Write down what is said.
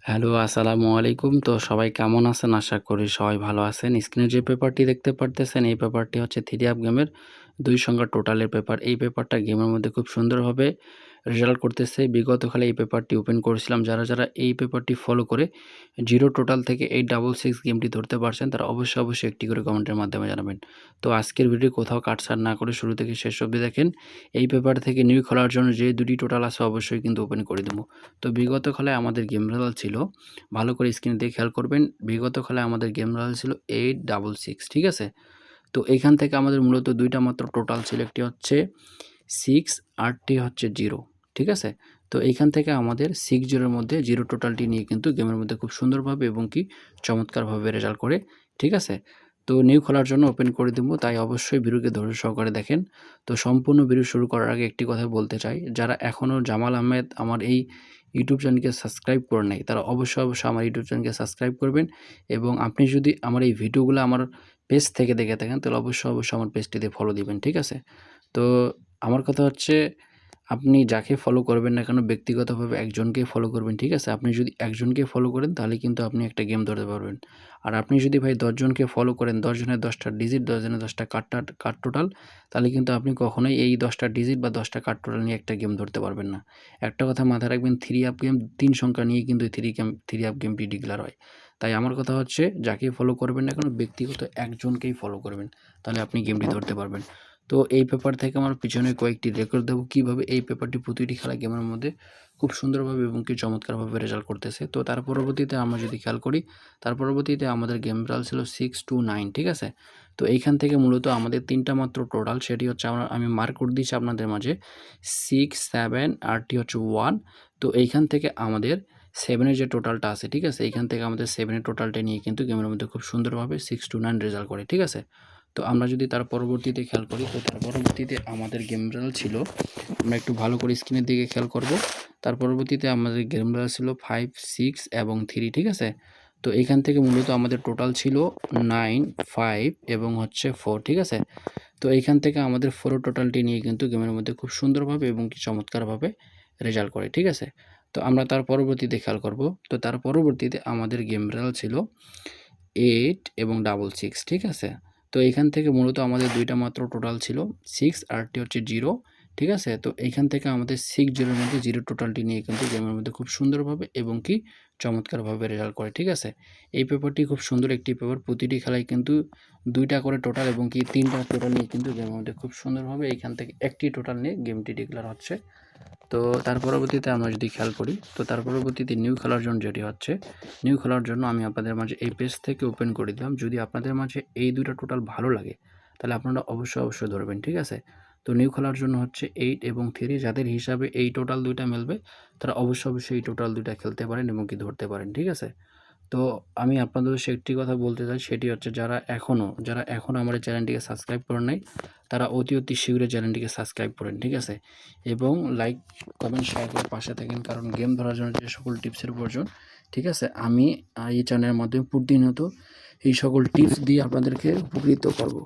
Hello, আসসালামু আলাইকুম। তো সবাই কেমন আছেন? আশা করি সবাই ভালো আছেন। স্ক্রিনে যে পেপারটি দেখতে পারতেছেন, এই পেপারটি হচ্ছে 3 আপ গেমের 2 সংখ্যা টোটালের পেপার। এই পেপারটা গেমের মধ্যে খুব সুন্দরভাবে রেজাল্ট করতেছে। বিগতকালে এই পেপারটি ওপেন করেছিলাম। যারা এই পেপারটি ফলো করে 0 টোটাল থেকে 866 গেমটি ধরতে পারছেন, তারা অবশ্যই একটি করে কমেন্টের মাধ্যমে জানাবেন। তো আজকের ভিডিও কোথাও কাটছাঁট না করে শুরু থেকে শেষ অবধি দেখেন। এই পেপার থেকে নিউ খোলার জন্য যে 2টি টোটাল আছে অবশ্যই কিন্তু ওপেন করে দেবো। তো বিগত খেলায় আমাদের গেম রেজাল্ট ছিল, ভালো করে স্ক্রিনে দিয়ে খেয়াল করবেন। বিগত খেলায় আমাদের গেম রেজাল্ট ছিল 866, ঠিক আছে? তো এইখান থেকে আমাদের মূলত 2টা মাত্র টোটাল ছিল, একটি হচ্ছে 6 আরটি হচ্ছে 0, ঠিক আছে? তো এইখান থেকে আমাদের 6-0 এর মধ্যে 0 টোটালটি নিয়ে কিন্তু গেমের মধ্যে খুব সুন্দরভাবে এবং কি চমৎকারভাবে রেজাল্ট করে, ঠিক আছে? তো নিউ খোলার জন্য ওপেন করে দেবো, তাই অবশ্যই ভিডিওকে ধৈর্য সহকারে দেখেন। তো সম্পূর্ণ ভিডিও শুরু করার আগে একটি কথা বলতে চাই, যারা এখনও জামাল আহমেদ আমার এই ইউটিউব চ্যানেলকে সাবস্ক্রাইব করে নাই, তারা অবশ্যই আমার ইউটিউব চ্যানেলকে সাবস্ক্রাইব করবেন। এবং আপনি যদি আমার এই ভিডিওগুলো আমার পেজ থেকে দেখে থাকেন, তাহলে অবশ্যই আমার পেজটিতে ফলো দিবেন, ঠিক আছে? তো আমার কথা হচ্ছে, আপনি যাকে ফলো করবেন না কেন ব্যক্তিগতভাবে একজনকেই ফলো করবেন, ঠিক আছে? আপনি যদি একজনকে ফলো করেন তাহলে কিন্তু আপনি একটা গেম ধরতে পারবেন। আর আপনি যদি ভাই 10 জনকে ফলো করেন, 10 জনের 10টা ডিজিট, 10 জনের 10টা কার্ড টোটাল, তাহলে কিন্তু আপনি কখনোই এই 10টা ডিজিট বা 10টা কার্ড টোটাল নিয়ে একটা গেম ধরতে পারবেন না। একটা কথা মাথায় রাখবেন, 3 আপ গেম 3 সংখ্যা নিয়ে কিন্তু 3 আপ গেমটি ডিক্লেয়ার হয়। তাই আমার কথা হচ্ছে, যাকে ফলো করবেন না কেন ব্যক্তিগত একজনকেই ফলো করবেন, তাহলে আপনি গেমটি ধরতে পারবেন। তো এই পেপার থেকে আমার পিছনে কয়েকটি রেকর্ড দেবো কীভাবে এই পেপারটি প্রতিটি খেলা গেমের মধ্যে খুব সুন্দরভাবে এবং কি চমৎকারভাবে রেজাল্ট করতেছে। তো তার পরবর্তীতে আমরা যদি খেয়াল করি, তার পরবর্তীতে আমাদের গেম রেজাল্ট ছিল 6-9, ঠিক আছে? তো এইখান থেকে মূলত আমাদের 3টা মাত্র টোটাল, সেটি হচ্ছে আমি মার্ক করে দিচ্ছি আপনাদের মাঝে 6, 7, আরটি হচ্ছে 1। তো এইখান থেকে আমাদের 7-এর যে টোটালটা আছে, ঠিক আছে? এইখান থেকে আমাদের 7-এর টোটালটা নিয়ে কিন্তু গেমের মধ্যে খুব সুন্দরভাবে 6-9 রেজাল্ট করে, ঠিক আছে? তো আমরা যদি তার পরবর্তীতে খেয়াল করি, তো তার পরবর্তীতে আমাদের গেম রেজাল্ট ছিল, আমরা একটু ভালো করে স্ক্রিনের দিকে খেয়াল করব। তার পরবর্তীতে আমাদের গেম রেজাল্ট ছিল 5, 6 এবং 3, ঠিক আছে? তো এইখান থেকে মূলত আমাদের টোটাল ছিল 9, 5 এবং হচ্ছে 4, ঠিক আছে? তো এইখান থেকে আমাদের 4 টোটালটি নিয়ে কিন্তু গেমের মধ্যে খুব সুন্দরভাবে এবং কি চমৎকারভাবে রেজাল্ট করে, ঠিক আছে? তো আমরা তার পরবর্তীতে খেয়াল করব। তো তার পরবর্তীতে আমাদের গেম রেজাল্ট ছিল 8 এবং 66, ঠিক আছে? তো এইখান থেকে মূলত আমাদের 2টা মাত্র টোটাল ছিল, 6 আরটি হচ্ছে 0, ঠিক আছে? তো এইখান থেকে আমাদের 6-0 এর মধ্যে 0 টোটালটি নিয়ে কিন্তু গেমের মধ্যে খুব সুন্দরভাবে এবং কি চমৎকারভাবে রেজাল্ট করে, ঠিক আছে? এই পেপারটি খুব সুন্দর একটি পেপার। প্রতিটি খেলায় কিন্তু 2টা করে টোটাল এবং কি 3টা টোটাল নিয়ে কিন্তু গেমের মধ্যে খুব সুন্দরভাবে এইখান থেকে একটি টোটাল নিয়ে গেমটি ডিক্লেয়ার হচ্ছে। তো তার পরবর্তীতে আমরা যদি খেয়াল করি, তো তার পরবর্তীতে নিউ খেলার জন্য যেটি হচ্ছে, নিউ খেলার জন্য আমি আপনাদের মাঝে এই পেজ থেকে ওপেন করে দিলাম। যদি আপনাদের মাঝে এই 2টা টোটাল ভালো লাগে, তাহলে আপনারা অবশ্যই ধরবেন, ঠিক আছে? তো নিউ খেলার জন্য হচ্ছে 8 এবং 3, যাদের হিসাবে এই টোটাল 2টা মিলবে, তারা অবশ্যই এই টোটাল 2টা খেলতে পারেন এবং কি ধরতে পারেন, ঠিক আছে? তো আমি আপনাদের উদ্দেশ্যে একটি কথা বলতে চাই, সেটি হচ্ছে যারা এখনও আমার এই চ্যানেলটিকে সাবস্ক্রাইব করেন নাই, তারা অতি শীঘ্রই চ্যানেলটিকে সাবস্ক্রাইব করেন, ঠিক আছে? এবং লাইক, কমেন্ট, শেয়ার করে পাশে থাকেন, কারণ গেম ধরার জন্য যে সকল টিপসের প্রয়োজন, ঠিক আছে, আমি এই চ্যানেলের মাধ্যমে প্রতিনিয়ত এই সকল টিপস দিয়ে আপনাদেরকে উপকৃত করব।